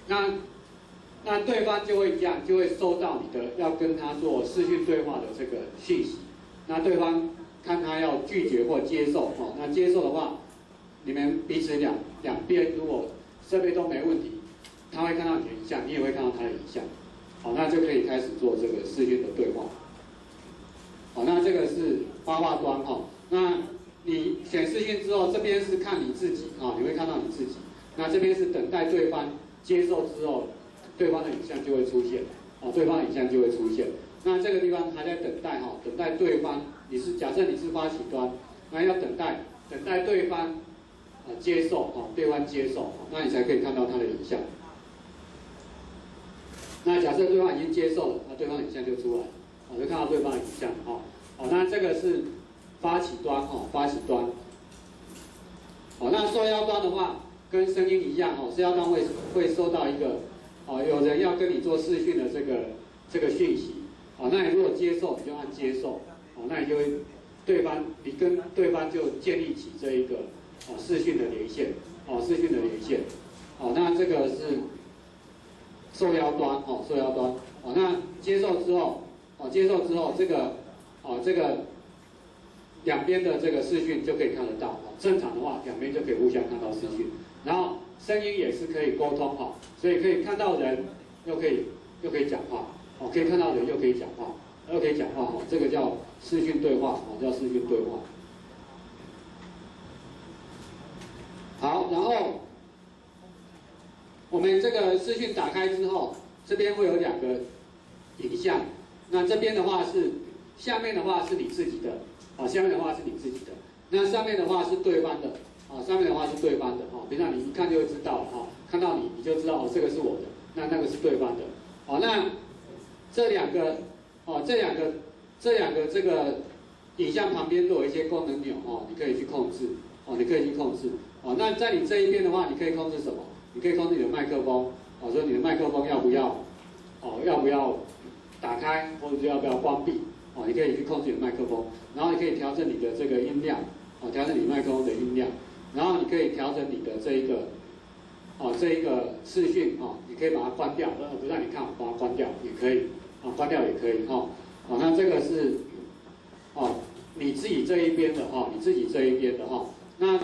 那对方就会一样，就会收到你的要跟他做视讯对话的这个讯息。那对方看他要拒绝或接受哦，那接受的话，你们彼此两边如果设备都没问题，他会看到你的影像，你也会看到他的影像。好，那就可以开始做这个视讯的对话。好，那这个是发话端哈。那你选视讯之后，这边是看你自己啊，你会看到你自己。那这边是等待对方接受之后，对方的影像就会出现，哦，对方的影像就会出现。那这个地方还在等待哈，等待对方，假设你是发起端，那要等待对方接受哈，对方接受，那你才可以看到他的影像。那假设对方已经接受了，那对方的影像就出来了，就看到对方的影像哈。好，那这个是发起端哈，发起端。好，那受邀端的话，跟声音一样哦，受邀端会收到一个有人要跟你做视讯的这个讯息。好，那你如果接受，你就按接受。好，那你就会你跟对方就建立起这一个视讯的连线。视讯的连线。好，那这个是受邀端受邀端。好，那接受之后，这个两边的这个视讯就可以看得到。正常的话，两边就可以互相看到视讯。然后声音也是可以沟通哈，所以可以看到人，又可以讲话。可以看到人又可以讲话，这个叫视讯对话，叫视讯对话。好，然后我们这个视讯打开之后，这边会有两个影像。那这边的话是，下面的话是你自己的，下面的话是你自己的。那上面的话是对方的，上面的话是对方的，平常你一看就会知道了，看到你就知道这个是我的，那个是对方的。那这两个这个影像旁边都有一些功能钮你可以去控制那在你这一边的话，你可以控制什么？你可以控制你的麦克风说你的麦克风要不要打开，或者要不要关闭你可以去控制你的麦克风，然后你可以调整你的这个音量调整你麦克风的音量，然后你可以调整你的这一个视讯你可以把它关掉，不让你看，把它关掉也可以关掉也可以那这个是你自己这一边的那